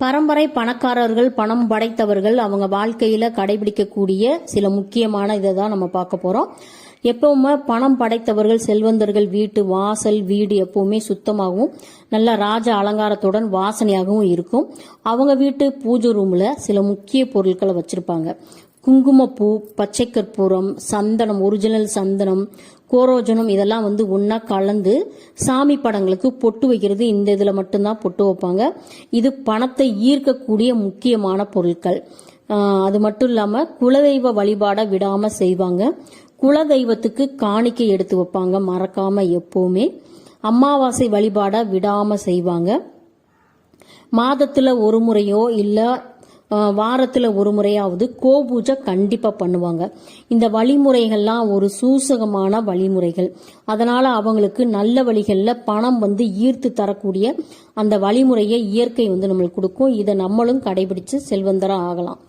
பரம்பரை பணக்காரர்கள், பணம் படைத்தவர்கள் அவங்க வாழ்க்கையில கடைபிடிக்கக்கூடிய சில முக்கியமான இதை தான் நம்ம பார்க்க போறோம். எப்பவுமே பணம் படைத்தவர்கள், செல்வந்தர்கள் வீட்டு வாசல் வீடு எப்பவுமே சுத்தமாகவும் நல்ல ராஜ அலங்காரத்துடன் வாசனையாகவும் இருக்கும். அவங்க வீட்டு பூஜை ரூம்ல சில முக்கிய பொருட்களை வச்சிருப்பாங்க. குங்குமப்பூ, பச்சை கற்பூரம், சந்தனம், ஒரிஜினல் சந்தனம், கோரோஜனம் இதெல்லாம் ஒன்னா கலந்து சாமி படங்களுக்கு பொட்டு வைக்கிறது. இந்த இதுல மட்டும்தான் பொட்டு வைப்பாங்க. இது பணத்தை ஈர்க்கக்கூடிய முக்கியமான பொருட்கள். அது மட்டும் இல்லாம குலதெய்வ வழிபாட விடாம செய்வாங்க. குலதெய்வத்துக்கு காணிக்கை எடுத்து வைப்பாங்க மறக்காம எப்பவுமே. அமாவாசை வழிபாட விடாம செய்வாங்க. மாதத்துல ஒரு முறையோ இல்ல வாரத்துல ஒரு முறையாவது கோபூஜை கண்டிப்பா பண்ணுவாங்க. இந்த வழிமுறைகள்லாம் ஒரு சூசகமான வழிமுறைகள். அதனால அவங்களுக்கு நல்ல வழிகள்ல பணம் ஈர்த்து தரக்கூடிய அந்த வழிமுறையை இயற்கை நம்மளுக்கு கொடுக்கும். இதை நம்மளும் கடைபிடிச்சு செல்வந்தரா ஆகலாம்.